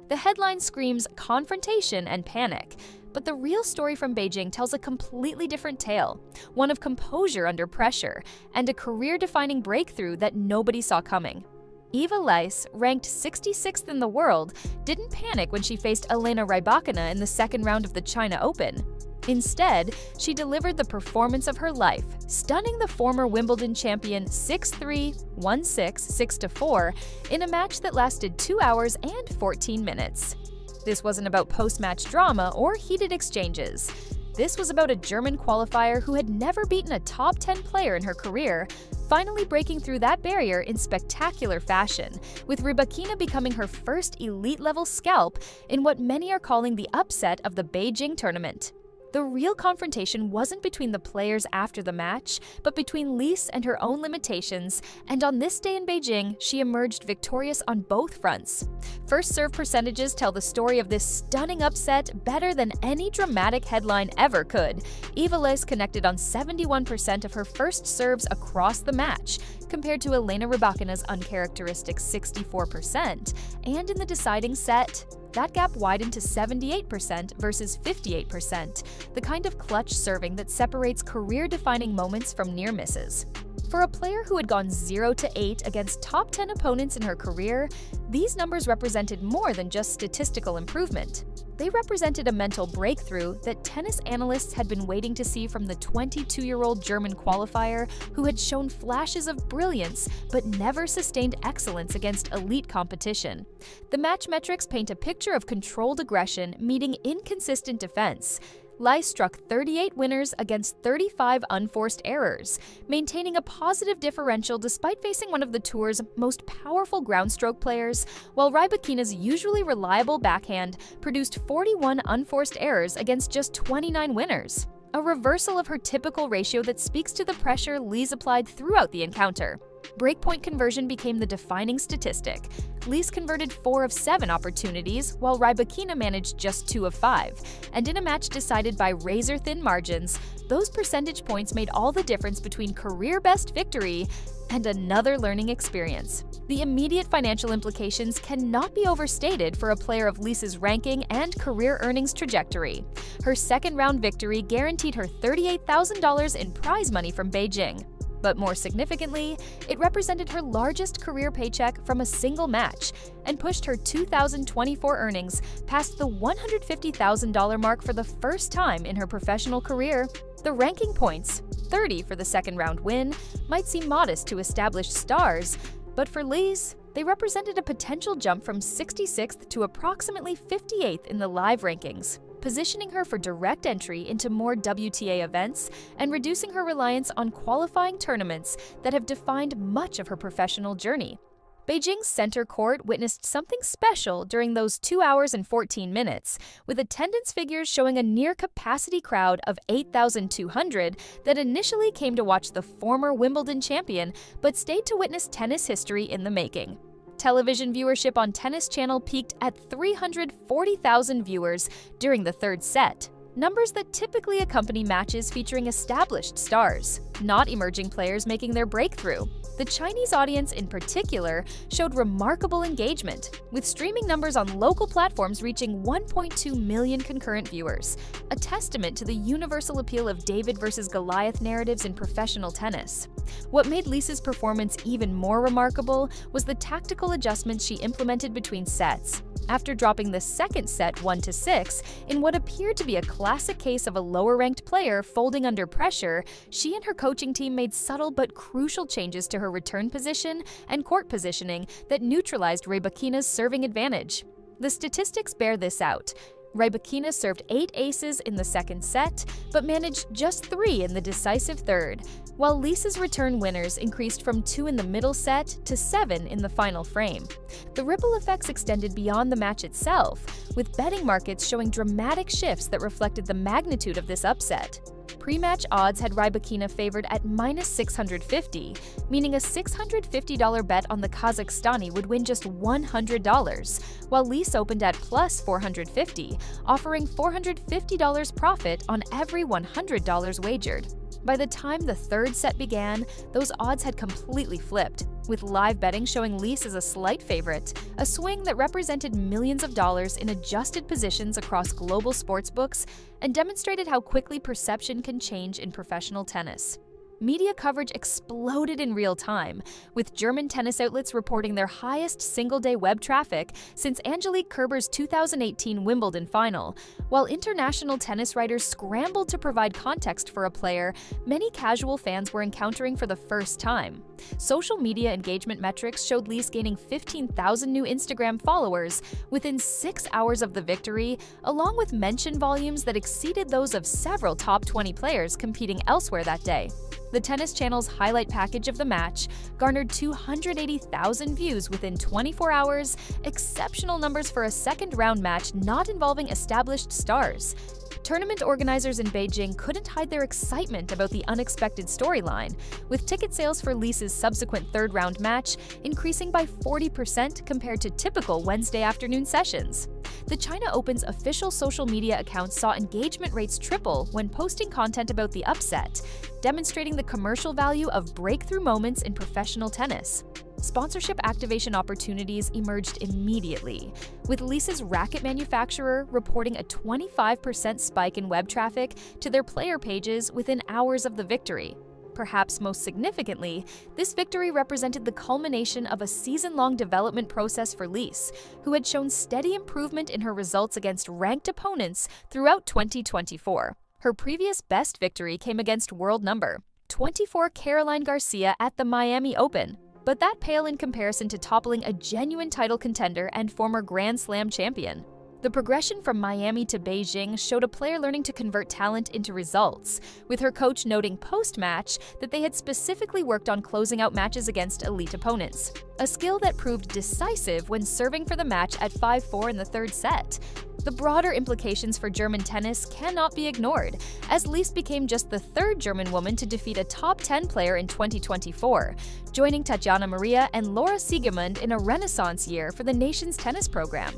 The headline screams confrontation and panic, but the real story from Beijing tells a completely different tale, one of composure under pressure and a career-defining breakthrough that nobody saw coming. Eva Lys, ranked 66th in the world, didn't panic when she faced Elena Rybakina in the second round of the China Open. Instead, she delivered the performance of her life, stunning the former Wimbledon champion 6-3, 1-6, 6-4 in a match that lasted 2 hours and 14 minutes. This wasn't about post-match drama or heated exchanges. This was about a German qualifier who had never beaten a top 10 player in her career, finally breaking through that barrier in spectacular fashion, with Rybakina becoming her first elite-level scalp in what many are calling the upset of the Beijing tournament. The real confrontation wasn't between the players after the match, but between Lys and her own limitations, and on this day in Beijing, she emerged victorious on both fronts. First serve percentages tell the story of this stunning upset better than any dramatic headline ever could. Eva Lys connected on 71% of her first serves across the match, compared to Elena Rybakina's uncharacteristic 64%, and in the deciding set, that gap widened to 78% versus 58%, the kind of clutch serving that separates career-defining moments from near misses. For a player who had gone 0-8 against top 10 opponents in her career, these numbers represented more than just statistical improvement. They represented a mental breakthrough that tennis analysts had been waiting to see from the 22-year-old German qualifier who had shown flashes of brilliance but never sustained excellence against elite competition. The match metrics paint a picture of controlled aggression meeting inconsistent defense. Lys struck 38 winners against 35 unforced errors, maintaining a positive differential despite facing one of the tour's most powerful groundstroke players, while Rybakina's usually reliable backhand produced 41 unforced errors against just 29 winners, a reversal of her typical ratio that speaks to the pressure Lys applied throughout the encounter. Breakpoint conversion became the defining statistic. Lys converted 4 of 7 opportunities, while Rybakina managed just 2 of 5. And in a match decided by razor-thin margins, those percentage points made all the difference between career-best victory and another learning experience. The immediate financial implications cannot be overstated for a player of Lys's ranking and career earnings trajectory. Her second-round victory guaranteed her $38,000 in prize money from Beijing. But more significantly, it represented her largest career paycheck from a single match and pushed her 2024 earnings past the $150,000 mark for the first time in her professional career. The ranking points, 30 for the second-round win, might seem modest to established stars, but for Lys, they represented a potential jump from 66th to approximately 58th in the live rankings, positioning her for direct entry into more WTA events and reducing her reliance on qualifying tournaments that have defined much of her professional journey. Beijing's center court witnessed something special during those 2 hours and 14 minutes, with attendance figures showing a near-capacity crowd of 8,200 that initially came to watch the former Wimbledon champion but stayed to witness tennis history in the making. Television viewership on Tennis Channel peaked at 340,000 viewers during the third set, numbers that typically accompany matches featuring established stars, not emerging players making their breakthrough. The Chinese audience in particular showed remarkable engagement, with streaming numbers on local platforms reaching 1.2 million concurrent viewers, a testament to the universal appeal of David versus Goliath narratives in professional tennis. What made Lys's performance even more remarkable was the tactical adjustments she implemented between sets. After dropping the second set 1-6 in what appeared to be a classic case of a lower-ranked player folding under pressure, she and her coaching team made subtle but crucial changes to her return position and court positioning that neutralized Rybakina's serving advantage. The statistics bear this out. Rybakina served 8 aces in the second set, but managed just 3 in the decisive third, while Lys's return winners increased from 2 in the middle set to 7 in the final frame. The ripple effects extended beyond the match itself, with betting markets showing dramatic shifts that reflected the magnitude of this upset. Pre-match odds had Rybakina favored at -650, meaning a $650 bet on the Kazakhstani would win just $100, while Lys opened at +450, offering $450 profit on every $100 wagered. By the time the third set began, those odds had completely flipped. with live betting showing Lys as a slight favorite, a swing that represented millions of dollars in adjusted positions across global sportsbooks and demonstrated how quickly perception can change in professional tennis. Media coverage exploded in real time, with German tennis outlets reporting their highest single-day web traffic since Angelique Kerber's 2018 Wimbledon final. While international tennis writers scrambled to provide context for a player many casual fans were encountering for the first time. Social media engagement metrics showed Lys gaining 15,000 new Instagram followers within 6 hours of the victory, along with mention volumes that exceeded those of several top 20 players competing elsewhere that day. The Tennis Channel's highlight package of the match garnered 280,000 views within 24 hours, exceptional numbers for a second-round match not involving established stars. Tournament organizers in Beijing couldn't hide their excitement about the unexpected storyline, with ticket sales for Lys's subsequent third-round match increasing by 40% compared to typical Wednesday afternoon sessions. The China Open's official social media accounts saw engagement rates triple when posting content about the upset, demonstrating the commercial value of breakthrough moments in professional tennis. Sponsorship activation opportunities emerged immediately, with Lys's racket manufacturer reporting a 25% spike in web traffic to their player pages within hours of the victory. Perhaps most significantly, this victory represented the culmination of a season-long development process for Lys, who had shown steady improvement in her results against ranked opponents throughout 2024. Her previous best victory came against world number 24 Caroline Garcia at the Miami Open, but that pale in comparison to toppling a genuine title contender and former Grand Slam champion. The progression from Miami to Beijing showed a player learning to convert talent into results, with her coach noting post-match that they had specifically worked on closing out matches against elite opponents, a skill that proved decisive when serving for the match at 5-4 in the third set. The broader implications for German tennis cannot be ignored, as Lys became just the third German woman to defeat a top 10 player in 2024, joining Tatjana Maria and Laura Siegemund in a renaissance year for the nation's tennis program.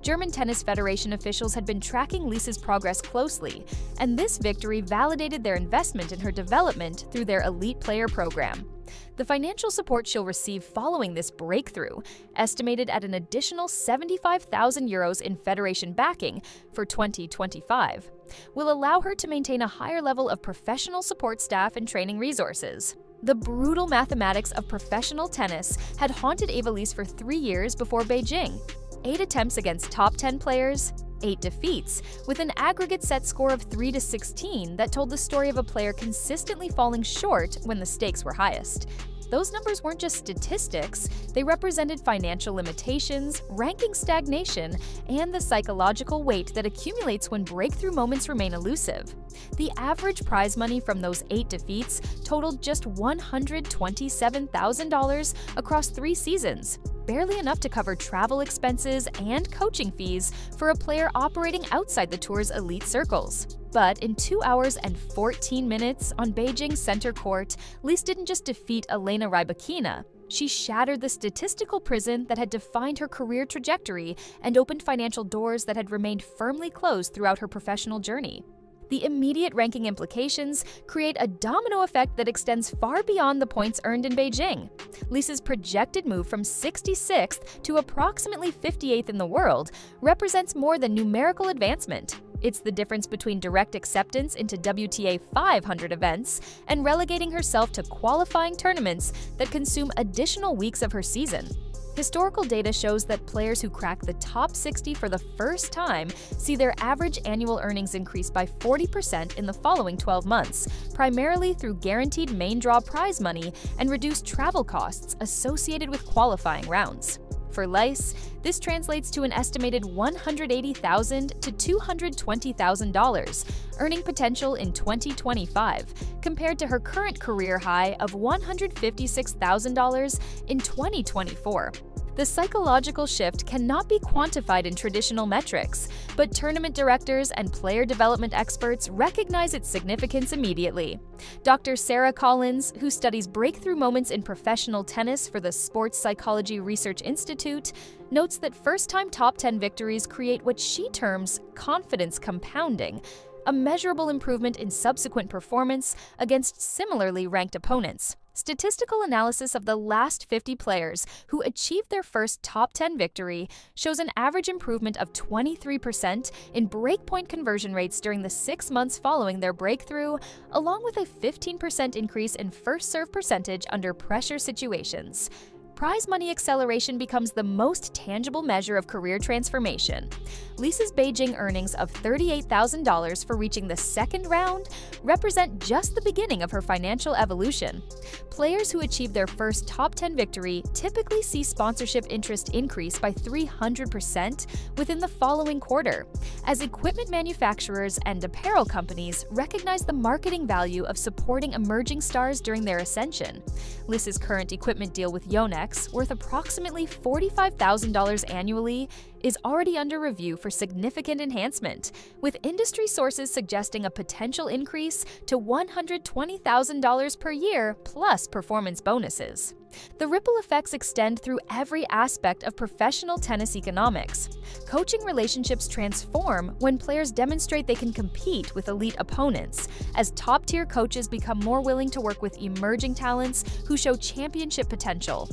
German Tennis Federation officials had been tracking Lys's progress closely, and this victory validated their investment in her development through their elite player program. The financial support she'll receive following this breakthrough, estimated at an additional €75,000 in federation backing for 2025, will allow her to maintain a higher level of professional support staff and training resources. The brutal mathematics of professional tennis had haunted Eva Lys for 3 years before Beijing. 8 attempts against top 10 players, 8 defeats, with an aggregate set score of 3-16 that told the story of a player consistently falling short when the stakes were highest. Those numbers weren't just statistics, they represented financial limitations, ranking stagnation, and the psychological weight that accumulates when breakthrough moments remain elusive. The average prize money from those 8 defeats totaled just $127,000 across 3 seasons, barely enough to cover travel expenses and coaching fees for a player operating outside the tour's elite circles. But in 2 hours and 14 minutes on Beijing's center court, Lys didn't just defeat Elena Rybakina. She shattered the statistical prison that had defined her career trajectory and opened financial doors that had remained firmly closed throughout her professional journey. The immediate ranking implications create a domino effect that extends far beyond the points earned in Beijing. Lys's projected move from 66th to approximately 58th in the world represents more than numerical advancement. It's the difference between direct acceptance into WTA 500 events and relegating herself to qualifying tournaments that consume additional weeks of her season. Historical data shows that players who crack the top 60 for the first time see their average annual earnings increase by 40% in the following 12 months, primarily through guaranteed main draw prize money and reduced travel costs associated with qualifying rounds. For Lys, this translates to an estimated $180,000 to $220,000 earning potential in 2025, compared to her current career high of $156,000 in 2024. The psychological shift cannot be quantified in traditional metrics, but tournament directors and player development experts recognize its significance immediately. Dr. Sarah Collins, who studies breakthrough moments in professional tennis for the Sports Psychology Research Institute, notes that first-time top 10 victories create what she terms confidence compounding, a measurable improvement in subsequent performance against similarly ranked opponents. Statistical analysis of the last 50 players who achieved their first top 10 victory shows an average improvement of 23% in breakpoint conversion rates during the 6 months following their breakthrough, along with a 15% increase in first serve percentage under pressure situations. Prize money acceleration becomes the most tangible measure of career transformation. Lys's Beijing earnings of $38,000 for reaching the second round represent just the beginning of her financial evolution. Players who achieve their first top 10 victory typically see sponsorship interest increase by 300% within the following quarter, as equipment manufacturers and apparel companies recognize the marketing value of supporting emerging stars during their ascension. Lys's current equipment deal with Yonex, worth approximately $45,000 annually, is already under review for significant enhancement, with industry sources suggesting a potential increase to $120,000 per year plus performance bonuses. The ripple effects extend through every aspect of professional tennis economics. Coaching relationships transform when players demonstrate they can compete with elite opponents, as top-tier coaches become more willing to work with emerging talents who show championship potential.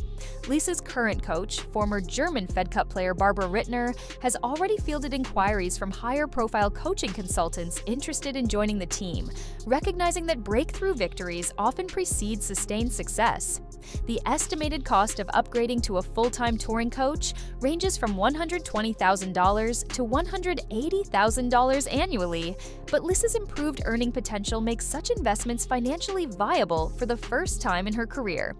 Lys's current coach, former German Fed Cup player Barbara Rittner, has already fielded inquiries from higher-profile coaching consultants interested in joining the team, recognizing that breakthrough victories often precede sustained success. The estimated cost of upgrading to a full-time touring coach ranges from $120,000 to $180,000 annually, but Lys's improved earning potential makes such investments financially viable for the first time in her career.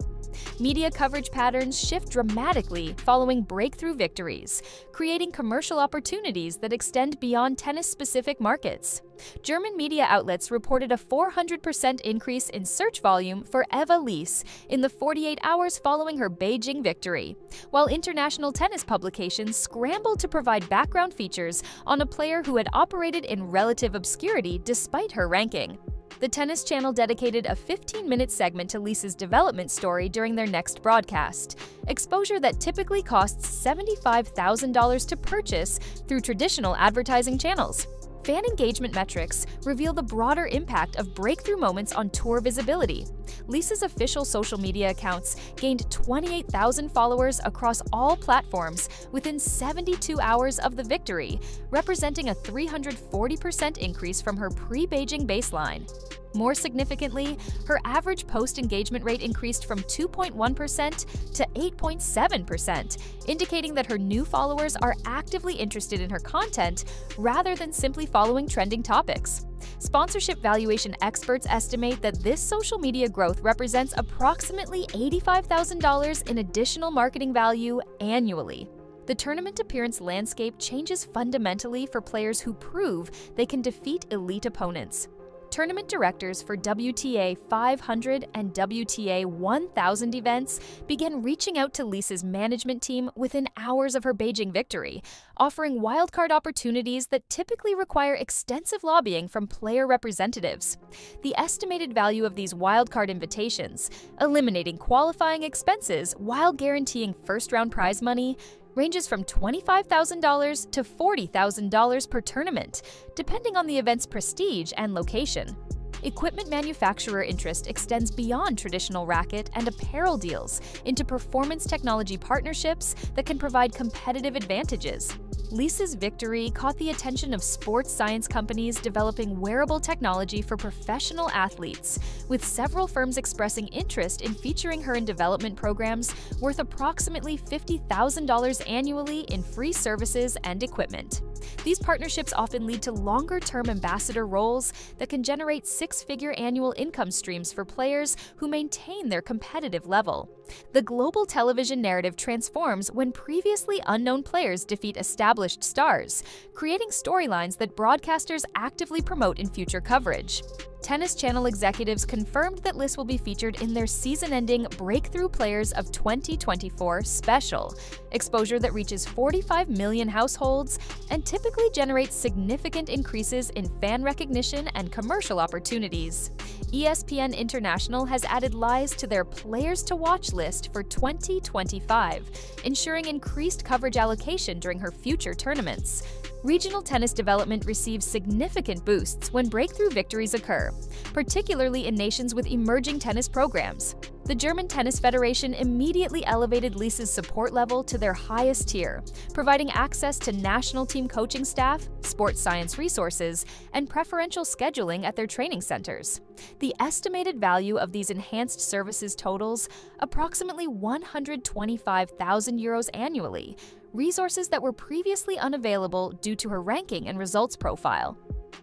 Media coverage patterns shift dramatically following breakthrough victories, creating commercial opportunities that extend beyond tennis-specific markets. German media outlets reported a 400% increase in search volume for Eva Lys in the 48 hours following her Beijing victory, while international tennis publications scrambled to provide background features on a player who had operated in relative obscurity despite her ranking. The Tennis Channel dedicated a 15-minute segment to Lys's development story during their next broadcast, exposure that typically costs $75,000 to purchase through traditional advertising channels. Fan engagement metrics reveal the broader impact of breakthrough moments on tour visibility. Lys's official social media accounts gained 28,000 followers across all platforms within 72 hours of the victory, representing a 340% increase from her pre-Beijing baseline. More significantly, her average post-engagement rate increased from 2.1% to 8.7%, indicating that her new followers are actively interested in her content rather than simply following trending topics. Sponsorship valuation experts estimate that this social media growth represents approximately $85,000 in additional marketing value annually. The tournament appearance landscape changes fundamentally for players who prove they can defeat elite opponents. Tournament directors for WTA 500 and WTA 1000 events began reaching out to Lys's management team within hours of her Beijing victory, offering wildcard opportunities that typically require extensive lobbying from player representatives. The estimated value of these wildcard invitations, eliminating qualifying expenses while guaranteeing first-round prize money, ranges from $25,000 to $40,000 per tournament, depending on the event's prestige and location. Equipment manufacturer interest extends beyond traditional racket and apparel deals into performance technology partnerships that can provide competitive advantages. Lys's victory caught the attention of sports science companies developing wearable technology for professional athletes, with several firms expressing interest in featuring her in development programs worth approximately $50,000 annually in free services and equipment. These partnerships often lead to longer-term ambassador roles that can generate six-figure annual income streams for players who maintain their competitive level. The global television narrative transforms when previously unknown players defeat established stars, creating storylines that broadcasters actively promote in future coverage. Tennis Channel executives confirmed that Lys will be featured in their season-ending Breakthrough Players of 2024 special, exposure that reaches 45 million households and typically typically generates significant increases in fan recognition and commercial opportunities. ESPN International has added Lys to their Players to Watch list for 2025, ensuring increased coverage allocation during her future tournaments. Regional tennis development receives significant boosts when breakthrough victories occur, particularly in nations with emerging tennis programs. The German Tennis Federation immediately elevated Lys's support level to their highest tier, providing access to national team coaching staff, sports science resources, and preferential scheduling at their training centers. The estimated value of these enhanced services totals approximately €125,000 annually, resources that were previously unavailable due to her ranking and results profile.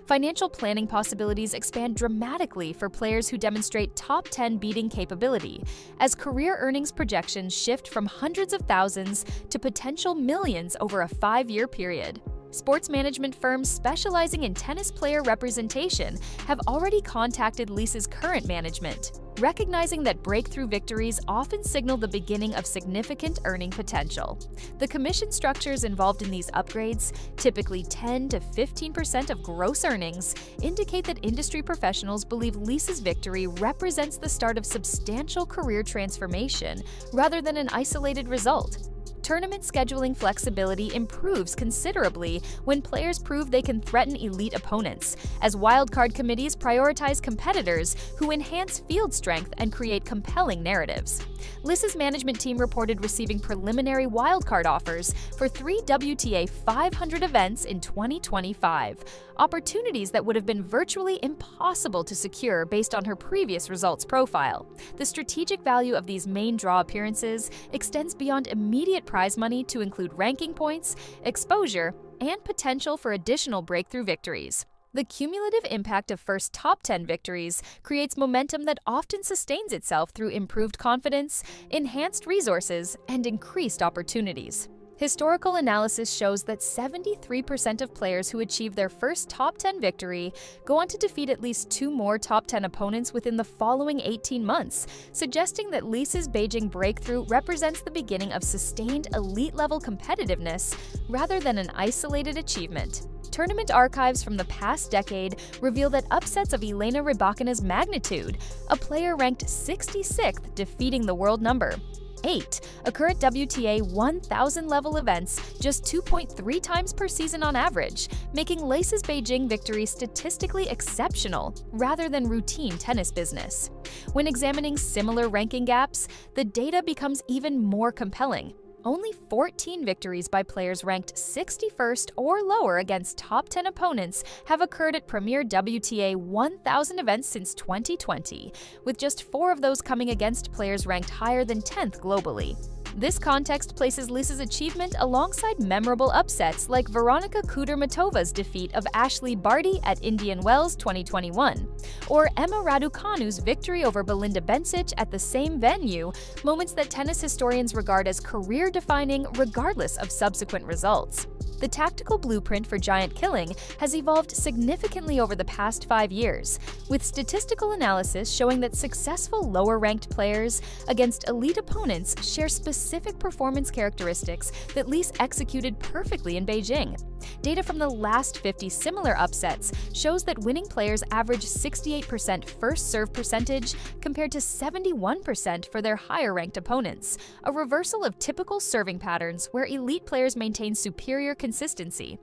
Financial planning possibilities expand dramatically for players who demonstrate top 10 beating capability, as career earnings projections shift from hundreds of thousands to potential millions over a 5-year period. Sports management firms specializing in tennis player representation have already contacted Lys's current management, recognizing that breakthrough victories often signal the beginning of significant earning potential. The commission structures involved in these upgrades, typically 10 to 15% of gross earnings, indicate that industry professionals believe Lys's victory represents the start of substantial career transformation rather than an isolated result. Tournament scheduling flexibility improves considerably when players prove they can threaten elite opponents, as wildcard committees prioritize competitors who enhance field strength and create compelling narratives. Lys's management team reported receiving preliminary wildcard offers for 3 WTA 500 events in 2025, opportunities that would have been virtually impossible to secure based on her previous results profile. The strategic value of these main draw appearances extends beyond immediate prize money to include ranking points, exposure, and potential for additional breakthrough victories. The cumulative impact of first top 10 victories creates momentum that often sustains itself through improved confidence, enhanced resources, and increased opportunities. Historical analysis shows that 73% of players who achieve their first top 10 victory go on to defeat at least 2 more top 10 opponents within the following 18 months, suggesting that Lys's Beijing breakthrough represents the beginning of sustained elite-level competitiveness rather than an isolated achievement. Tournament archives from the past decade reveal that upsets of Elena Rybakina's magnitude, a player ranked 66th defeating the world number 8, occur at WTA 1000 level events just 2.3 times per season on average, making Lys's Beijing victory statistically exceptional rather than routine tennis business. When examining similar ranking gaps, the data becomes even more compelling. Only 14 victories by players ranked 61st or lower against top 10 opponents have occurred at premier WTA 1000 events since 2020, with just 4 of those coming against players ranked higher than 10th globally. This context places Lys's achievement alongside memorable upsets like Veronika Kudermetova's defeat of Ashley Barty at Indian Wells 2021, or Emma Raducanu's victory over Belinda Bencic at the same venue, moments that tennis historians regard as career-defining regardless of subsequent results. The tactical blueprint for giant killing has evolved significantly over the past 5 years, with statistical analysis showing that successful lower-ranked players against elite opponents share specific performance characteristics that Lys executed perfectly in Beijing. Data from the last 50 similar upsets shows that winning players average 68% first serve percentage compared to 71% for their higher-ranked opponents, a reversal of typical serving patterns where elite players maintain superior consistency.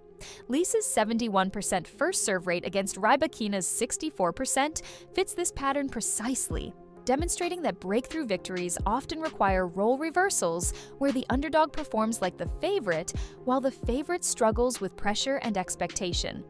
Lys's 71% first serve rate against Rybakina's 64% fits this pattern precisely, demonstrating that breakthrough victories often require role reversals where the underdog performs like the favorite while the favorite struggles with pressure and expectation.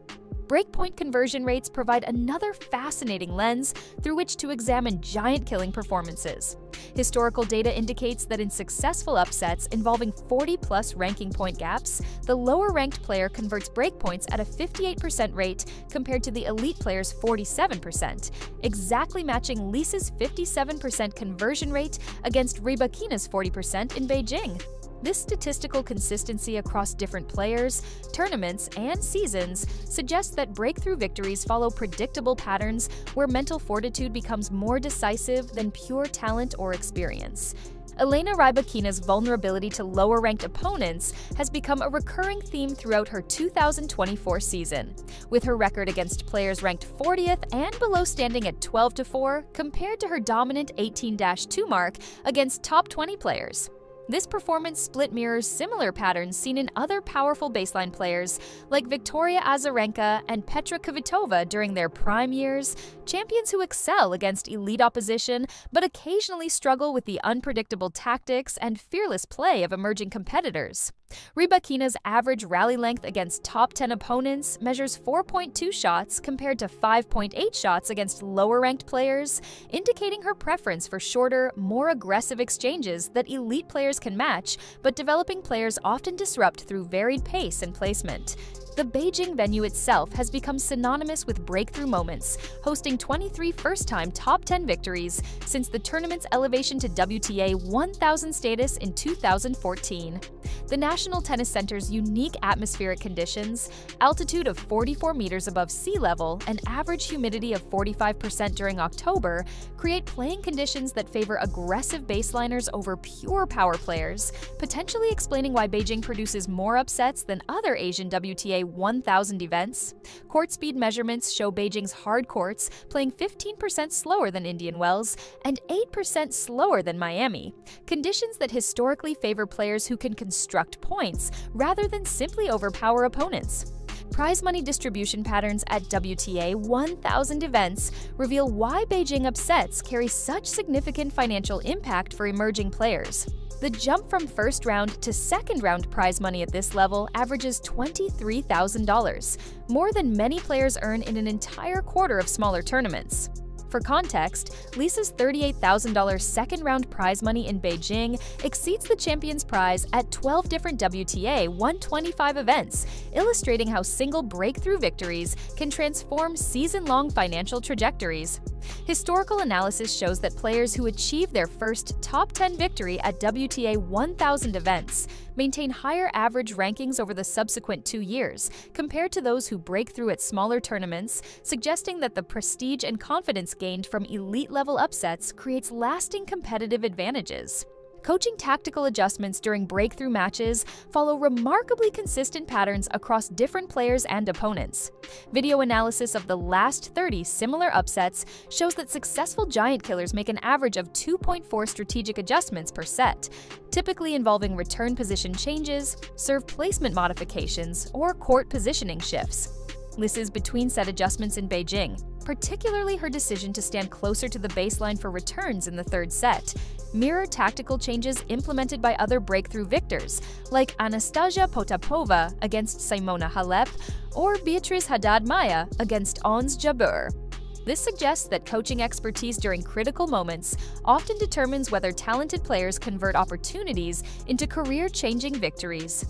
Breakpoint conversion rates provide another fascinating lens through which to examine giant killing performances. Historical data indicates that in successful upsets involving 40-plus ranking point gaps, the lower-ranked player converts breakpoints at a 58% rate compared to the elite player's 47%, exactly matching Lys's 57% conversion rate against Rybakina's 40% in Beijing. This statistical consistency across different players, tournaments, and seasons suggests that breakthrough victories follow predictable patterns where mental fortitude becomes more decisive than pure talent or experience. Elena Rybakina's vulnerability to lower-ranked opponents has become a recurring theme throughout her 2024 season, with her record against players ranked 40th and below standing at 12-4 compared to her dominant 18-2 mark against top 20 players. This performance split mirrors similar patterns seen in other powerful baseline players like Victoria Azarenka and Petra Kvitova during their prime years, champions who excel against elite opposition but occasionally struggle with the unpredictable tactics and fearless play of emerging competitors. Rybakina's average rally length against top 10 opponents measures 4.2 shots compared to 5.8 shots against lower-ranked players, indicating her preference for shorter, more aggressive exchanges that elite players can match, but developing players often disrupt through varied pace and placement. The Beijing venue itself has become synonymous with breakthrough moments, hosting 23 first-time top 10 victories since the tournament's elevation to WTA 1000 status in 2014. The National Tennis Center's unique atmospheric conditions, altitude of 44 meters above sea level, and average humidity of 45% during October create playing conditions that favor aggressive baseliners over pure power players, potentially explaining why Beijing produces more upsets than other Asian WTA 1000 events. Court speed measurements show Beijing's hard courts playing 15% slower than Indian Wells and 8% slower than Miami, conditions that historically favor players who can construct points rather than simply overpower opponents. Prize money distribution patterns at WTA 1000 events reveal why Beijing upsets carry such significant financial impact for emerging players. The jump from first round to second round prize money at this level averages $23,000, more than many players earn in an entire quarter of smaller tournaments. For context, Lisa's $38,000 second-round prize money in Beijing exceeds the champion's prize at 12 different WTA 125 events, illustrating how single breakthrough victories can transform season-long financial trajectories. Historical analysis shows that players who achieve their first top 10 victory at WTA 1000 events maintain higher average rankings over the subsequent 2 years compared to those who break through at smaller tournaments, suggesting that the prestige and confidence gained from elite-level upsets creates lasting competitive advantages. Coaching tactical adjustments during breakthrough matches follow remarkably consistent patterns across different players and opponents. Video analysis of the last 30 similar upsets shows that successful giant killers make an average of 2.4 strategic adjustments per set, typically involving return position changes, serve placement modifications, or court positioning shifts. Lys's between-set adjustments in Beijing, particularly her decision to stand closer to the baseline for returns in the third set, mirror tactical changes implemented by other breakthrough victors, like Anastasia Potapova against Simona Halep or Beatriz Haddad-Maia against Ons Jabeur. This suggests that coaching expertise during critical moments often determines whether talented players convert opportunities into career-changing victories.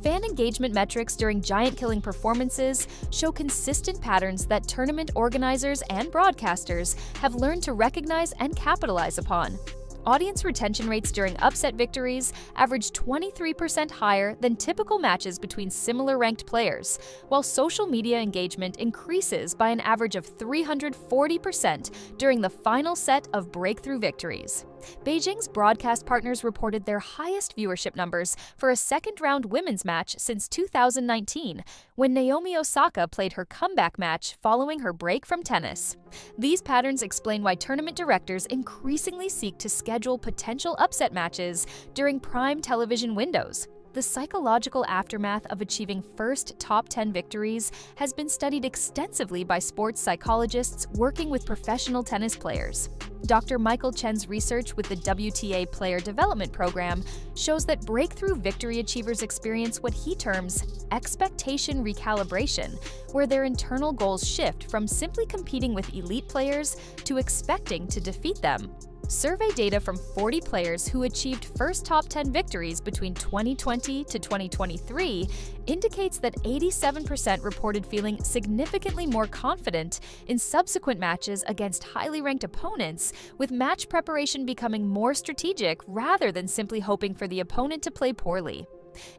Fan engagement metrics during giant-killing performances show consistent patterns that tournament organizers and broadcasters have learned to recognize and capitalize upon. Audience retention rates during upset victories average 23% higher than typical matches between similar ranked players, while social media engagement increases by an average of 340% during the final set of breakthrough victories. Beijing's broadcast partners reported their highest viewership numbers for a second-round women's match since 2019, when Naomi Osaka played her comeback match following her break from tennis. These patterns explain why tournament directors increasingly seek to schedule potential upset matches during prime television windows. The psychological aftermath of achieving first top 10 victories has been studied extensively by sports psychologists working with professional tennis players. Dr. Michael Chen's research with the WTA Player Development Program shows that breakthrough victory achievers experience what he terms expectation recalibration, where their internal goals shift from simply competing with elite players to expecting to defeat them. Survey data from 40 players who achieved first top 10 victories between 2020 to 2023 indicates that 87% reported feeling significantly more confident in subsequent matches against highly ranked opponents, with match preparation becoming more strategic rather than simply hoping for the opponent to play poorly.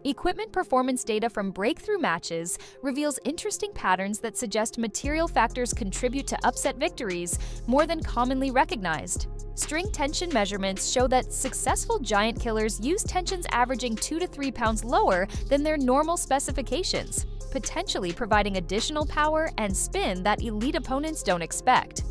Equipment performance data from breakthrough matches reveals interesting patterns that suggest material factors contribute to upset victories more than commonly recognized. String tension measurements show that successful giant killers use tensions averaging 2 to 3 pounds lower than their normal specifications, potentially providing additional power and spin that elite opponents don't expect.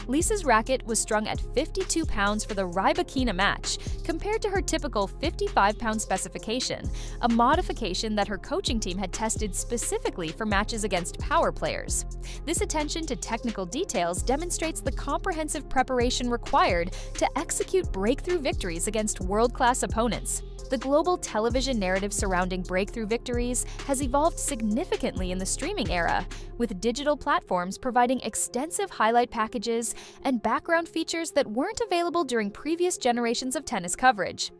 Lys's racket was strung at 52 pounds for the Rybakina match, compared to her typical 55-pound specification, a modification that her coaching team had tested specifically for matches against power players. This attention to technical details demonstrates the comprehensive preparation required to execute breakthrough victories against world-class opponents. The global television narrative surrounding breakthrough victories has evolved significantly in the streaming era, with digital platforms providing extensive highlight packages and background features that weren't available during previous generations of tennis coverage.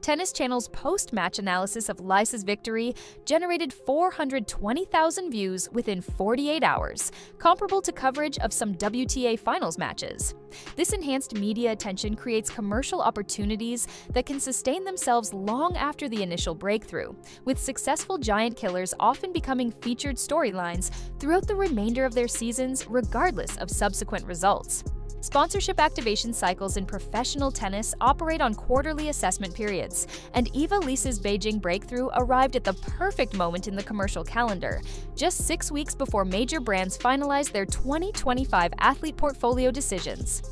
Tennis Channel's post-match analysis of Lys's victory generated 420,000 views within 48 hours, comparable to coverage of some WTA finals matches. This enhanced media attention creates commercial opportunities that can sustain themselves long after the initial breakthrough, with successful giant killers often becoming featured storylines throughout the remainder of their seasons regardless of subsequent results. Sponsorship activation cycles in professional tennis operate on quarterly assessment periods, and Eva Lys's Beijing breakthrough arrived at the perfect moment in the commercial calendar, just 6 weeks before major brands finalize their 2025 athlete portfolio decisions.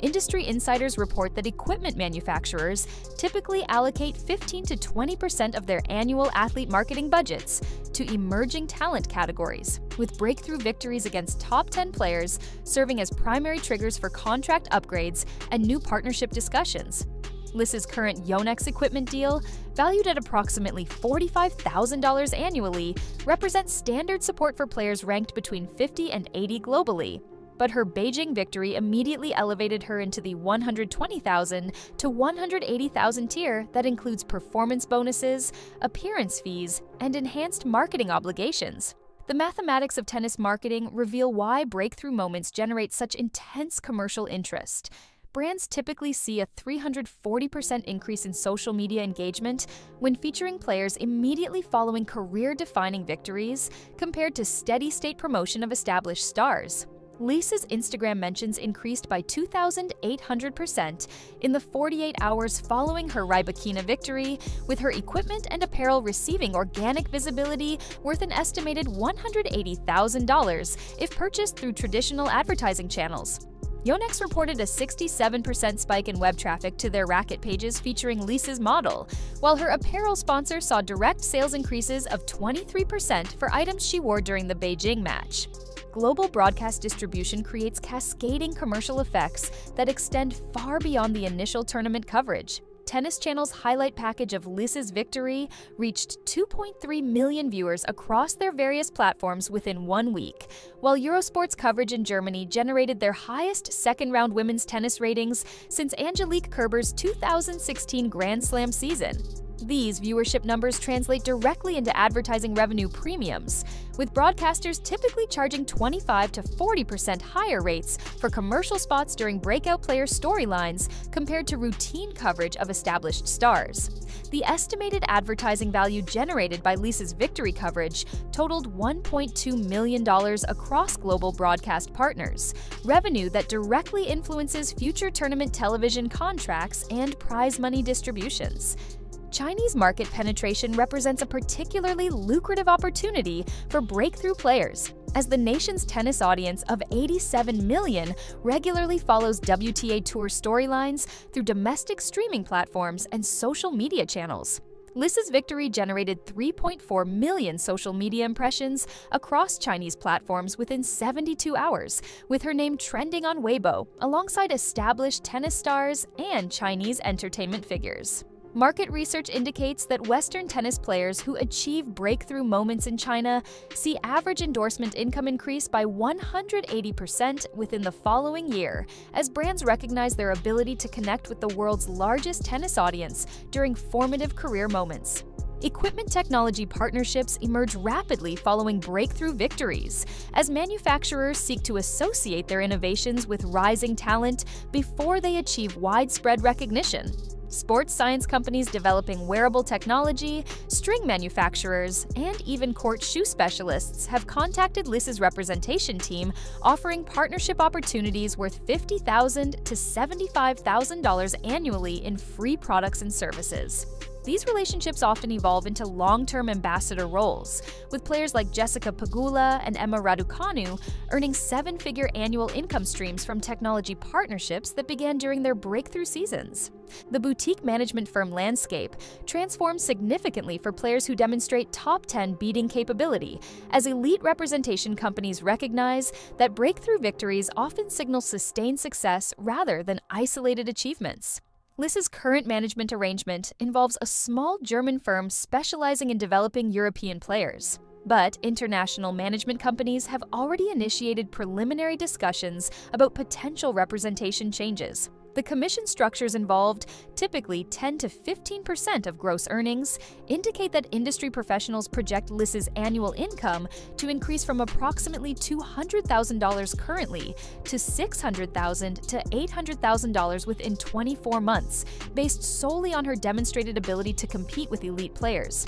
Industry insiders report that equipment manufacturers typically allocate 15 to 20% of their annual athlete marketing budgets to emerging talent categories, with breakthrough victories against top 10 players serving as primary triggers for contract upgrades and new partnership discussions. Lys's current Yonex equipment deal, valued at approximately $45,000 annually, represents standard support for players ranked between 50 and 80 globally. But her Beijing victory immediately elevated her into the $120,000 to $180,000 tier that includes performance bonuses, appearance fees, and enhanced marketing obligations. The mathematics of tennis marketing reveal why breakthrough moments generate such intense commercial interest. Brands typically see a 340% increase in social media engagement when featuring players immediately following career-defining victories compared to steady-state promotion of established stars. Lys's Instagram mentions increased by 2,800% in the 48 hours following her Rybakina victory, with her equipment and apparel receiving organic visibility worth an estimated $180,000 if purchased through traditional advertising channels. Yonex reported a 67% spike in web traffic to their racket pages featuring Lys's model, while her apparel sponsor saw direct sales increases of 23% for items she wore during the Beijing match. Global broadcast distribution creates cascading commercial effects that extend far beyond the initial tournament coverage. Tennis Channel's highlight package of Lys's victory reached 2.3 million viewers across their various platforms within 1 week, while Eurosport's coverage in Germany generated their highest second-round women's tennis ratings since Angelique Kerber's 2016 Grand Slam season. These viewership numbers translate directly into advertising revenue premiums, with broadcasters typically charging 25 to 40% higher rates for commercial spots during breakout player storylines compared to routine coverage of established stars. The estimated advertising value generated by Lys's victory coverage totaled $1.2 million across global broadcast partners, revenue that directly influences future tournament television contracts and prize money distributions. Chinese market penetration represents a particularly lucrative opportunity for breakthrough players, as the nation's tennis audience of 87 million regularly follows WTA Tour storylines through domestic streaming platforms and social media channels. Lys's victory generated 3.4 million social media impressions across Chinese platforms within 72 hours, with her name trending on Weibo alongside established tennis stars and Chinese entertainment figures. Market research indicates that Western tennis players who achieve breakthrough moments in China see average endorsement income increase by 180% within the following year, as brands recognize their ability to connect with the world's largest tennis audience during formative career moments. Equipment technology partnerships emerge rapidly following breakthrough victories, as manufacturers seek to associate their innovations with rising talent before they achieve widespread recognition. Sports science companies developing wearable technology, string manufacturers, and even court shoe specialists have contacted Lys's representation team, offering partnership opportunities worth $50,000 to $75,000 annually in free products and services. These relationships often evolve into long-term ambassador roles, with players like Jessica Pegula and Emma Raducanu earning seven-figure annual income streams from technology partnerships that began during their breakthrough seasons. The boutique management firm Landscape transforms significantly for players who demonstrate top 10 beating capability, as elite representation companies recognize that breakthrough victories often signal sustained success rather than isolated achievements. Lys's current management arrangement involves a small German firm specializing in developing European players. But international management companies have already initiated preliminary discussions about potential representation changes. The commission structures involved, typically 10 to 15% of gross earnings, indicate that industry professionals project Lys's annual income to increase from approximately $200,000 currently to $600,000 to $800,000 within 24 months, based solely on her demonstrated ability to compete with elite players.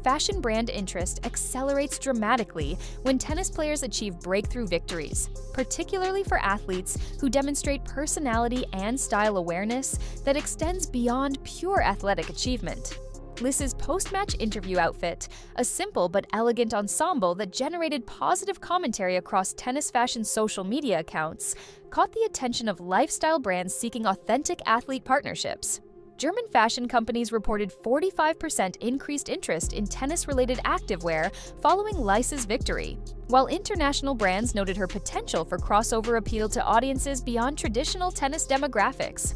Fashion brand interest accelerates dramatically when tennis players achieve breakthrough victories, particularly for athletes who demonstrate personality and style awareness that extends beyond pure athletic achievement. Lys's post-match interview outfit, a simple but elegant ensemble that generated positive commentary across tennis fashion social media accounts, caught the attention of lifestyle brands seeking authentic athlete partnerships. German fashion companies reported 45% increased interest in tennis-related activewear following Lys's victory, while international brands noted her potential for crossover appeal to audiences beyond traditional tennis demographics.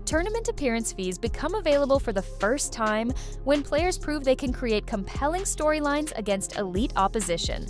Tournament appearance fees become available for the first time when players prove they can create compelling storylines against elite opposition.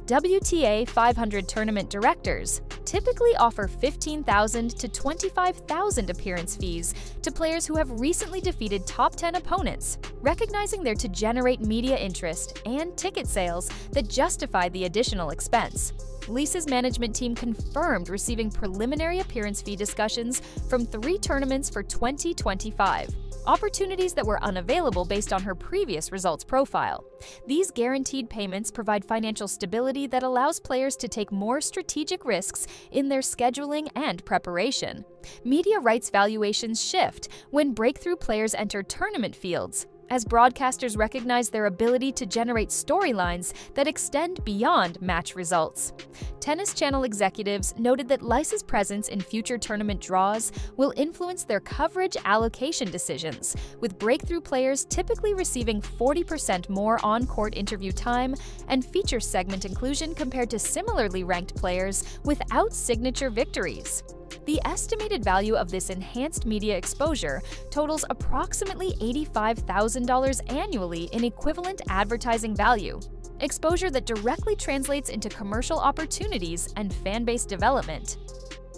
WTA 500 tournament directors typically offer $15,000 to $25,000 appearance fees to players who have recently defeated top 10 opponents, recognizing they're to generate media interest and ticket sales that justify the additional expense. Lys's management team confirmed receiving preliminary appearance fee discussions from 3 tournaments for 2025. Opportunities that were unavailable based on her previous results profile. These guaranteed payments provide financial stability that allows players to take more strategic risks in their scheduling and preparation. Media rights valuations shift when breakthrough players enter tournament fields, as broadcasters recognize their ability to generate storylines that extend beyond match results. Tennis Channel executives noted that Lys's presence in future tournament draws will influence their coverage allocation decisions, with breakthrough players typically receiving 40% more on-court interview time and feature segment inclusion compared to similarly ranked players without signature victories. The estimated value of this enhanced media exposure totals approximately $85,000 annually in equivalent advertising value, exposure that directly translates into commercial opportunities and fan-base development.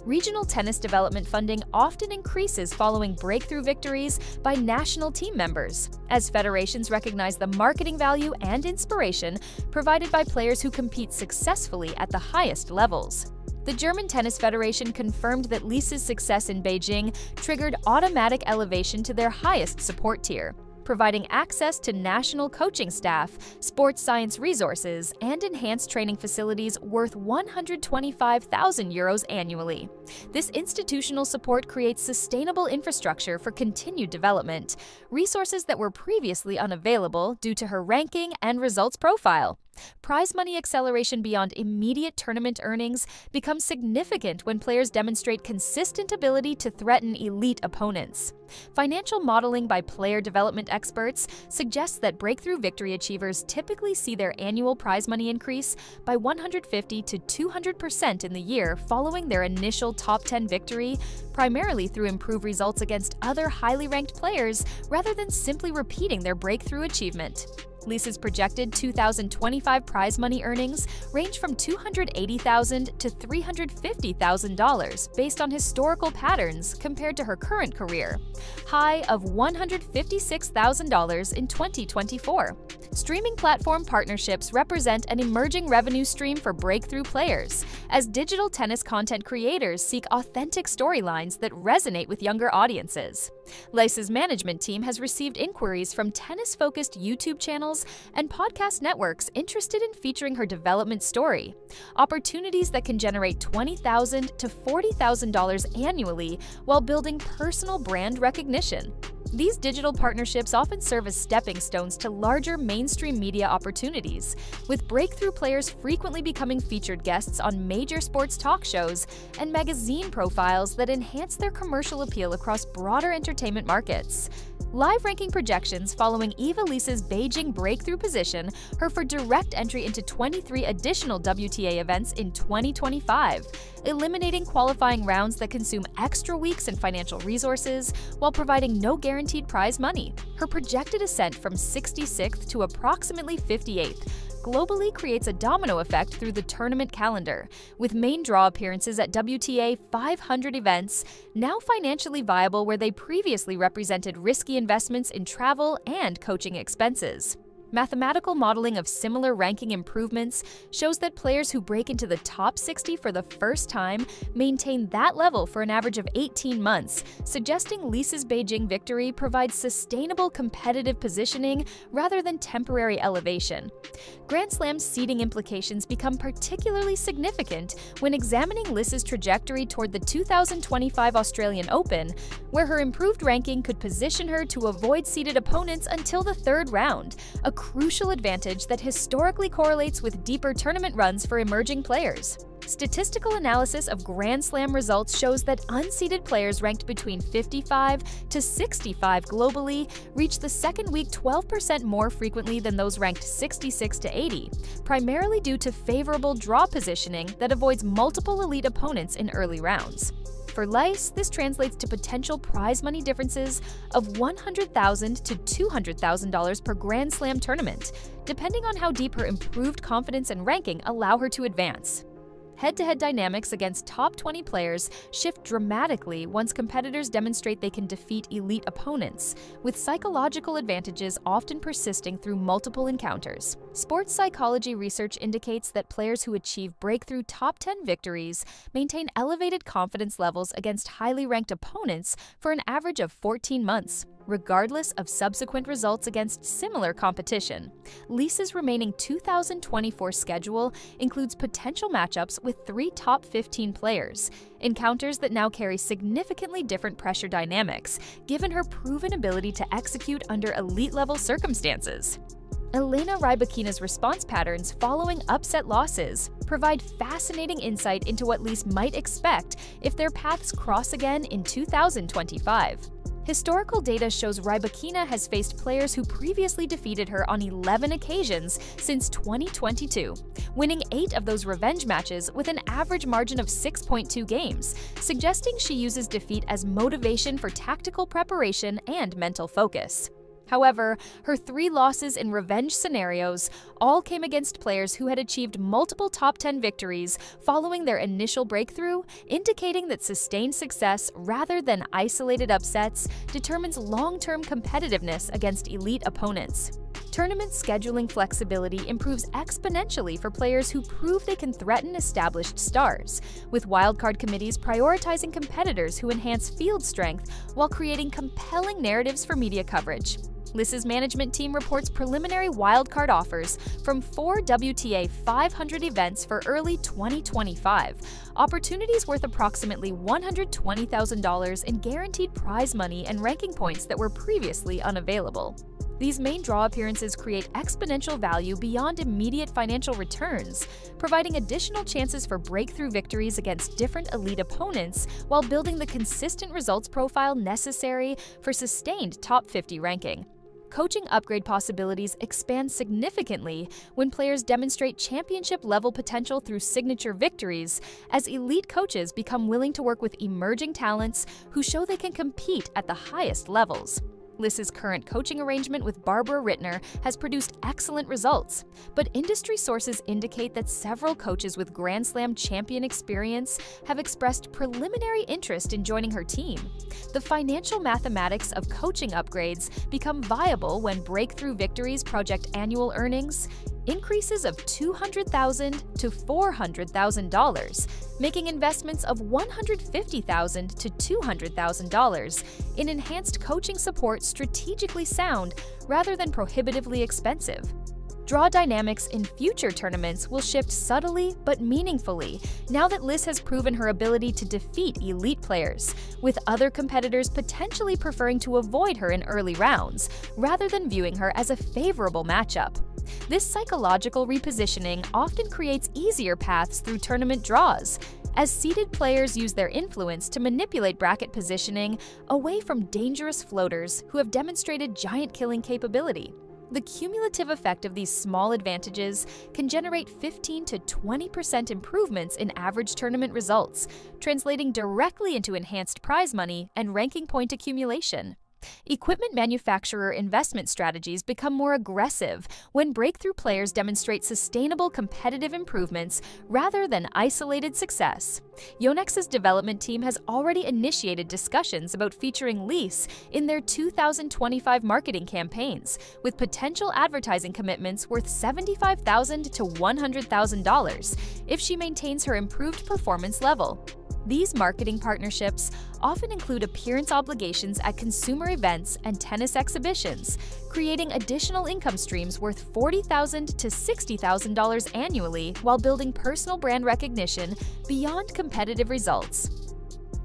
Regional tennis development funding often increases following breakthrough victories by national team members, as federations recognize the marketing value and inspiration provided by players who compete successfully at the highest levels. The German Tennis Federation confirmed that Lys's success in Beijing triggered automatic elevation to their highest support tier, providing access to national coaching staff, sports science resources, and enhanced training facilities worth €125,000 annually. This institutional support creates sustainable infrastructure for continued development, resources that were previously unavailable due to her ranking and results profile. Prize money acceleration beyond immediate tournament earnings becomes significant when players demonstrate consistent ability to threaten elite opponents. Financial modeling by player development experts suggests that breakthrough victory achievers typically see their annual prize money increase by 150 to 200% in the year following their initial top 10 victory, primarily through improved results against other highly ranked players rather than simply repeating their breakthrough achievement. Lys's projected 2025 2025 prize money earnings range from $280,000 to $350,000 based on historical patterns compared to her current career, high of $156,000 in 2024. Streaming platform partnerships represent an emerging revenue stream for breakthrough players, as digital tennis content creators seek authentic storylines that resonate with younger audiences. Lys's management team has received inquiries from tennis-focused YouTube channels and podcast networks interested in featuring her development story, opportunities that can generate $20,000 to $40,000 annually while building personal brand recognition. These digital partnerships often serve as stepping stones to larger mainstream media opportunities, with breakthrough players frequently becoming featured guests on major sports talk shows and magazine profiles that enhance their commercial appeal across broader entertainment markets. Live ranking projections following Eva Lys's Beijing breakthrough position her for direct entry into 23 additional WTA events in 2025, eliminating qualifying rounds that consume extra weeks and financial resources while providing no guaranteed prize money. Her projected ascent from 66th to approximately 58th globally creates a domino effect through the tournament calendar, with main draw appearances at WTA 500 events now financially viable where they previously represented risky investments in travel and coaching expenses. Mathematical modeling of similar ranking improvements shows that players who break into the top 60 for the first time maintain that level for an average of 18 months, suggesting Lys's Beijing victory provides sustainable competitive positioning rather than temporary elevation. Grand Slam's seeding implications become particularly significant when examining Lys's trajectory toward the 2025 Australian Open, where her improved ranking could position her to avoid seeded opponents until the third round, a crucial advantage that historically correlates with deeper tournament runs for emerging players. Statistical analysis of Grand Slam results shows that unseeded players ranked between 55 to 65 globally reach the second week 12% more frequently than those ranked 66 to 80, primarily due to favorable draw positioning that avoids multiple elite opponents in early rounds. For Lys, this translates to potential prize money differences of $100,000 to $200,000 per Grand Slam tournament, depending on how deep her improved confidence and ranking allow her to advance. Head-to-head dynamics against top 20 players shift dramatically once competitors demonstrate they can defeat elite opponents, with psychological advantages often persisting through multiple encounters. Sports psychology research indicates that players who achieve breakthrough top 10 victories maintain elevated confidence levels against highly ranked opponents for an average of 14 months, regardless of subsequent results against similar competition. Lys's remaining 2024 schedule includes potential matchups with 3 top 15 players, encounters that now carry significantly different pressure dynamics, given her proven ability to execute under elite-level circumstances. Elena Rybakina's response patterns following upset losses provide fascinating insight into what Lys might expect if their paths cross again in 2025. Historical data shows Rybakina has faced players who previously defeated her on 11 occasions since 2022, winning 8 of those revenge matches with an average margin of 6.2 games, suggesting she uses defeat as motivation for tactical preparation and mental focus. However, her 3 losses in revenge scenarios all came against players who had achieved multiple top 10 victories following their initial breakthrough, indicating that sustained success rather than isolated upsets determines long-term competitiveness against elite opponents. Tournament scheduling flexibility improves exponentially for players who prove they can threaten established stars, with wildcard committees prioritizing competitors who enhance field strength while creating compelling narratives for media coverage. Lys's management team reports preliminary wildcard offers from 4 WTA 500 events for early 2025, opportunities worth approximately $120,000 in guaranteed prize money and ranking points that were previously unavailable. These main draw appearances create exponential value beyond immediate financial returns, providing additional chances for breakthrough victories against different elite opponents while building the consistent results profile necessary for sustained top 50 ranking. Coaching upgrade possibilities expand significantly when players demonstrate championship-level potential through signature victories, as elite coaches become willing to work with emerging talents who show they can compete at the highest levels. Lys's current coaching arrangement with Barbara Rittner has produced excellent results, but industry sources indicate that several coaches with Grand Slam champion experience have expressed preliminary interest in joining her team. The financial mathematics of coaching upgrades become viable when breakthrough victories project annual earnings increases of $200,000 to $400,000, making investments of $150,000 to $200,000 in enhanced coaching support strategically sound rather than prohibitively expensive. Draw dynamics in future tournaments will shift subtly but meaningfully now that Lys has proven her ability to defeat elite players, with other competitors potentially preferring to avoid her in early rounds rather than viewing her as a favorable matchup. This psychological repositioning often creates easier paths through tournament draws, as seeded players use their influence to manipulate bracket positioning away from dangerous floaters who have demonstrated giant-killing capability. The cumulative effect of these small advantages can generate 15 to 20% improvements in average tournament results, translating directly into enhanced prize money and ranking point accumulation. Equipment manufacturer investment strategies become more aggressive when breakthrough players demonstrate sustainable competitive improvements rather than isolated success. Yoanex's development team has already initiated discussions about featuring Lys in their 2025 marketing campaigns, with potential advertising commitments worth $75,000 to $100,000 if she maintains her improved performance level. These marketing partnerships often include appearance obligations at consumer events and tennis exhibitions, creating additional income streams worth $40,000 to $60,000 annually while building personal brand recognition beyond competitive results.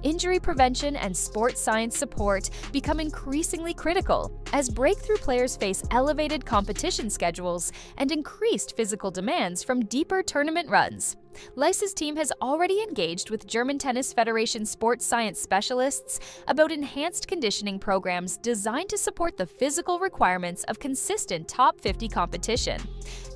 Injury prevention and sports science support become increasingly critical as breakthrough players face elevated competition schedules and increased physical demands from deeper tournament runs. Lys's team has already engaged with German Tennis Federation sports science specialists about enhanced conditioning programs designed to support the physical requirements of consistent top 50 competition.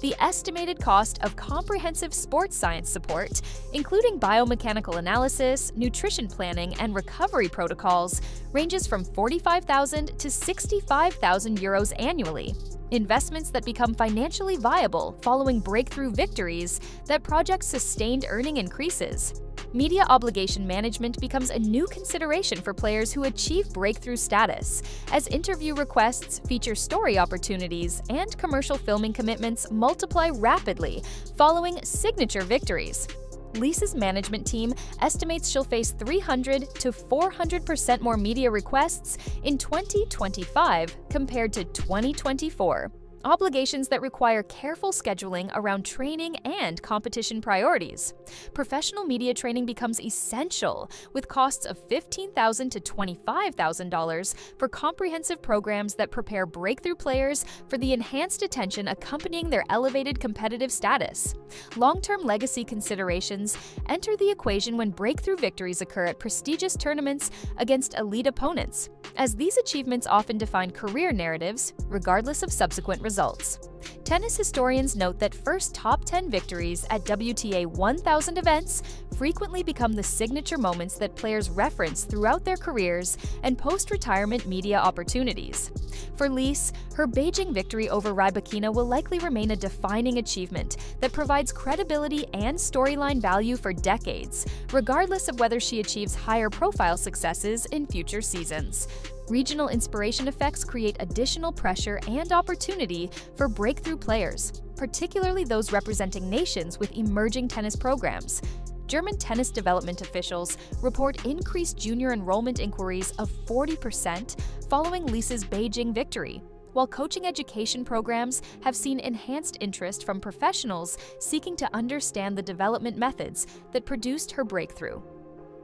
The estimated cost of comprehensive sports science support, including biomechanical analysis, nutrition planning, and recovery protocols, ranges from €45,000 to €65,000 annually. Investments that become financially viable following breakthrough victories that project sustained earning increases. Media obligation management becomes a new consideration for players who achieve breakthrough status, as interview requests, feature story opportunities, and commercial filming commitments multiply rapidly following signature victories. Lys's management team estimates she'll face 300 to 400% more media requests in 2025 compared to 2024. Obligations that require careful scheduling around training and competition priorities. Professional media training becomes essential, with costs of $15,000 to $25,000 for comprehensive programs that prepare breakthrough players for the enhanced attention accompanying their elevated competitive status. Long-term legacy considerations enter the equation when breakthrough victories occur at prestigious tournaments against elite opponents, as these achievements often define career narratives, regardless of subsequent results. Tennis historians note that first top 10 victories at WTA 1000 events frequently become the signature moments that players reference throughout their careers and post-retirement media opportunities. For Lys, her Beijing victory over Rybakina will likely remain a defining achievement that provides credibility and storyline value for decades, regardless of whether she achieves higher profile successes in future seasons. Regional inspiration effects create additional pressure and opportunity for breakthrough players, particularly those representing nations with emerging tennis programs. German tennis development officials report increased junior enrollment inquiries of 40% following Lys's Beijing victory, while coaching education programs have seen enhanced interest from professionals seeking to understand the development methods that produced her breakthrough.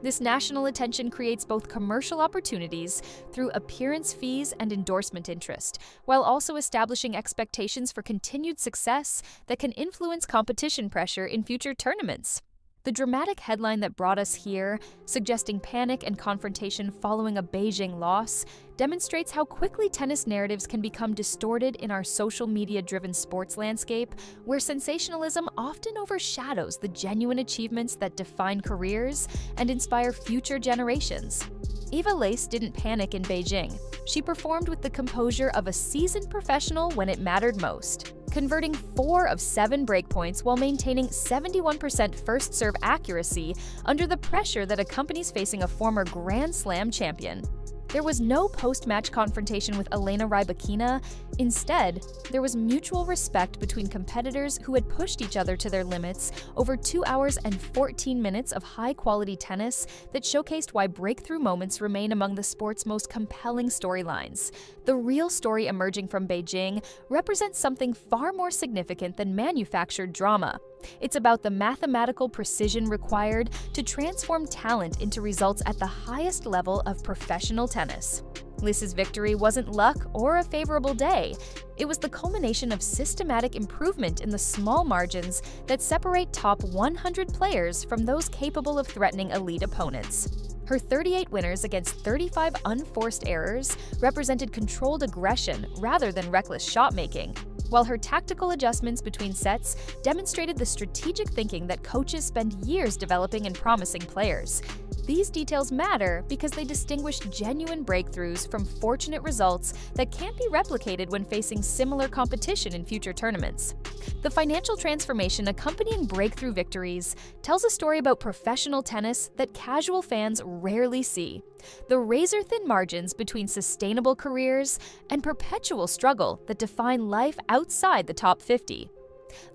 This national attention creates both commercial opportunities through appearance fees and endorsement interest, while also establishing expectations for continued success that can influence competition pressure in future tournaments. The dramatic headline that brought us here, suggesting panic and confrontation following a Beijing loss, demonstrates how quickly tennis narratives can become distorted in our social media-driven sports landscape, where sensationalism often overshadows the genuine achievements that define careers and inspire future generations. Eva Lys didn't panic in Beijing. She performed with the composure of a seasoned professional when it mattered most, converting 4 of 7 breakpoints while maintaining 71% first serve accuracy under the pressure that accompanies facing a former Grand Slam champion. There was no post-match confrontation with Elena Rybakina. Instead, there was mutual respect between competitors who had pushed each other to their limits over 2 hours and 14 minutes of high-quality tennis that showcased why breakthrough moments remain among the sport's most compelling storylines. The real story emerging from Beijing represents something far more significant than manufactured drama. It's about the mathematical precision required to transform talent into results at the highest level of professional tennis. Lys's victory wasn't luck or a favorable day. It was the culmination of systematic improvement in the small margins that separate top 100 players from those capable of threatening elite opponents. Her 38 winners against 35 unforced errors represented controlled aggression rather than reckless shot-making, while her tactical adjustments between sets demonstrated the strategic thinking that coaches spend years developing in promising players. These details matter because they distinguish genuine breakthroughs from fortunate results that can't be replicated when facing similar competition in future tournaments. The financial transformation accompanying breakthrough victories tells a story about professional tennis that casual fans rarely see: the razor-thin margins between sustainable careers and perpetual struggle that define life outside the top 50.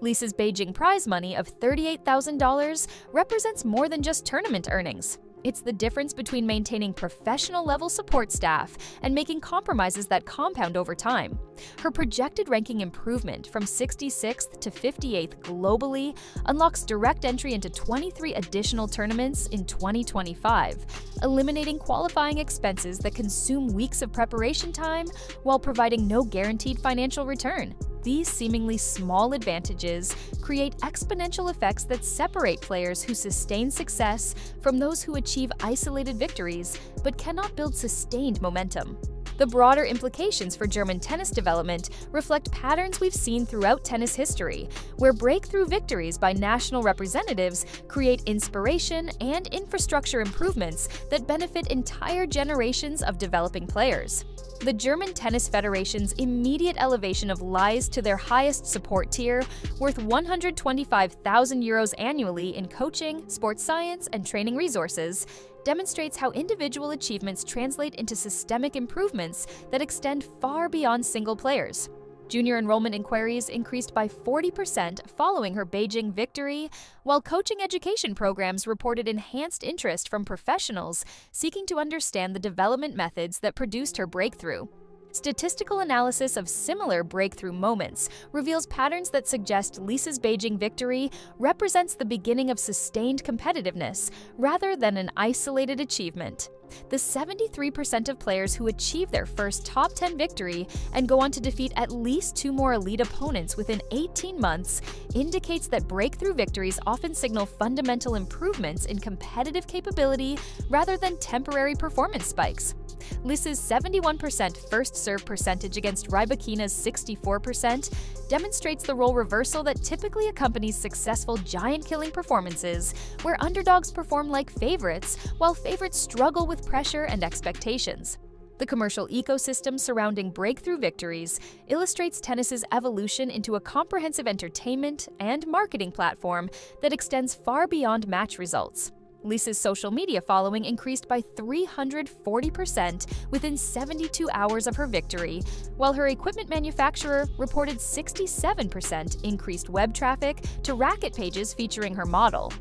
Lys's Beijing prize money of $38,000 represents more than just tournament earnings. It's the difference between maintaining professional-level support staff and making compromises that compound over time. Her projected ranking improvement from 66th to 58th globally unlocks direct entry into 23 additional tournaments in 2025, eliminating qualifying expenses that consume weeks of preparation time while providing no guaranteed financial return. These seemingly small advantages create exponential effects that separate players who sustain success from those who achieve isolated victories but cannot build sustained momentum. The broader implications for German tennis development reflect patterns we've seen throughout tennis history, where breakthrough victories by national representatives create inspiration and infrastructure improvements that benefit entire generations of developing players. The German Tennis Federation's immediate elevation of Lys to their highest support tier, worth €125,000 annually in coaching, sports science, and training resources, demonstrates how individual achievements translate into systemic improvements that extend far beyond single players. Junior enrollment inquiries increased by 40% following her Beijing victory, while coaching education programs reported enhanced interest from professionals seeking to understand the development methods that produced her breakthrough. Statistical analysis of similar breakthrough moments reveals patterns that suggest Lys's Beijing victory represents the beginning of sustained competitiveness rather than an isolated achievement. The 73% of players who achieve their first top 10 victory and go on to defeat at least 2 more elite opponents within 18 months indicates that breakthrough victories often signal fundamental improvements in competitive capability rather than temporary performance spikes. Lys's 71% first serve percentage against Rybakina's 64% demonstrates the role reversal that typically accompanies successful giant-killing performances, where underdogs perform like favorites, while favorites struggle with pressure and expectations. The commercial ecosystem surrounding breakthrough victories illustrates tennis's evolution into a comprehensive entertainment and marketing platform that extends far beyond match results. Lys's social media following increased by 340% within 72 hours of her victory, while her equipment manufacturer reported 67% increased web traffic to racket pages featuring her model.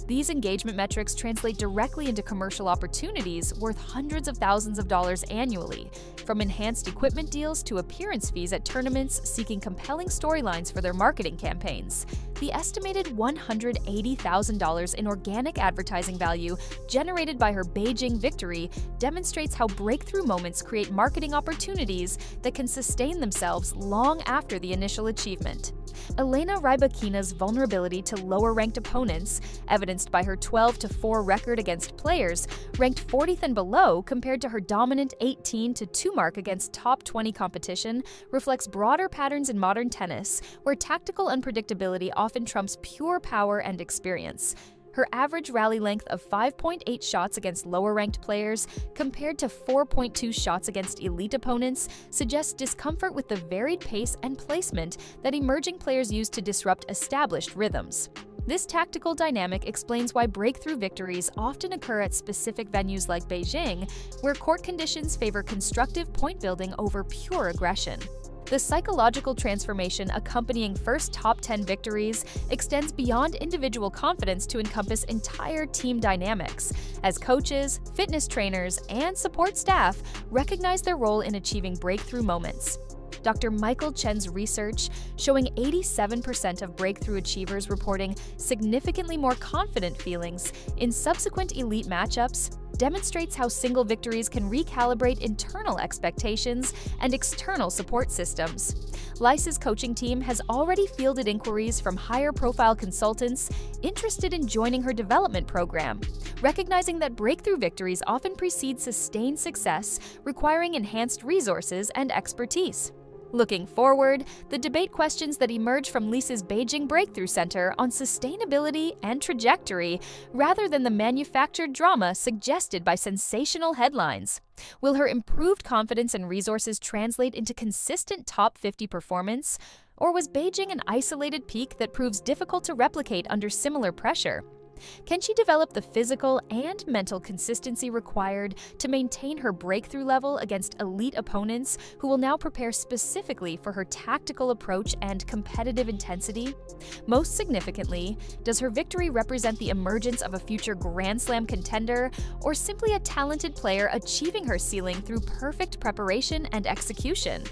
These engagement metrics translate directly into commercial opportunities worth hundreds of thousands of dollars annually, from enhanced equipment deals to appearance fees at tournaments seeking compelling storylines for their marketing campaigns. The estimated $180,000 in organic advertising value generated by her Beijing victory demonstrates how breakthrough moments create marketing opportunities that can sustain themselves long after the initial achievement. Elena Rybakina's vulnerability to lower-ranked opponents, evidenced by her 12-4 record against players ranked 40th and below compared to her dominant 18-2 mark against top 20 competition, reflects broader patterns in modern tennis, where tactical unpredictability often trumps pure power and experience. Her average rally length of 5.8 shots against lower-ranked players compared to 4.2 shots against elite opponents suggests discomfort with the varied pace and placement that emerging players use to disrupt established rhythms. This tactical dynamic explains why breakthrough victories often occur at specific venues like Beijing, where court conditions favor constructive point building over pure aggression. The psychological transformation accompanying first top 10 victories extends beyond individual confidence to encompass entire team dynamics, as coaches, fitness trainers, and support staff recognize their role in achieving breakthrough moments. Dr. Michael Chen's research, showing 87% of breakthrough achievers reporting significantly more confident feelings in subsequent elite matchups, demonstrates how single victories can recalibrate internal expectations and external support systems. Lys's coaching team has already fielded inquiries from higher-profile consultants interested in joining her development program, recognizing that breakthrough victories often precede sustained success, requiring enhanced resources and expertise. Looking forward, the debate questions that emerge from Lys's Beijing Breakthrough Center on sustainability and trajectory, rather than the manufactured drama suggested by sensational headlines. Will her improved confidence and resources translate into consistent top 50 performance? Or was Beijing an isolated peak that proves difficult to replicate under similar pressure? Can she develop the physical and mental consistency required to maintain her breakthrough level against elite opponents who will now prepare specifically for her tactical approach and competitive intensity? Most significantly, does her victory represent the emergence of a future Grand Slam contender, or simply a talented player achieving her ceiling through perfect preparation and execution?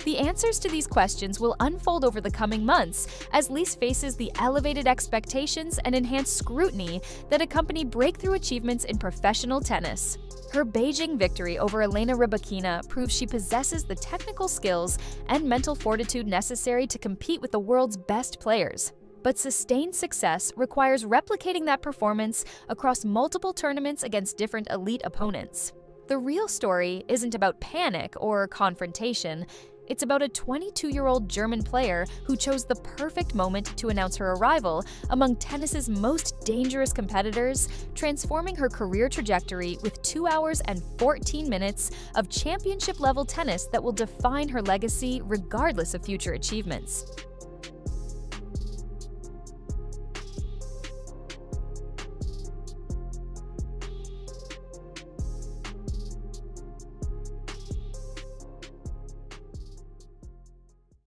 The answers to these questions will unfold over the coming months as Lys faces the elevated expectations and enhanced scrutiny that accompany breakthrough achievements in professional tennis. Her Beijing victory over Elena Rybakina proves she possesses the technical skills and mental fortitude necessary to compete with the world's best players. But sustained success requires replicating that performance across multiple tournaments against different elite opponents. The real story isn't about panic or confrontation. It's about a 22-year-old German player who chose the perfect moment to announce her arrival among tennis's most dangerous competitors, transforming her career trajectory with 2 hours and 14 minutes of championship-level tennis that will define her legacy regardless of future achievements.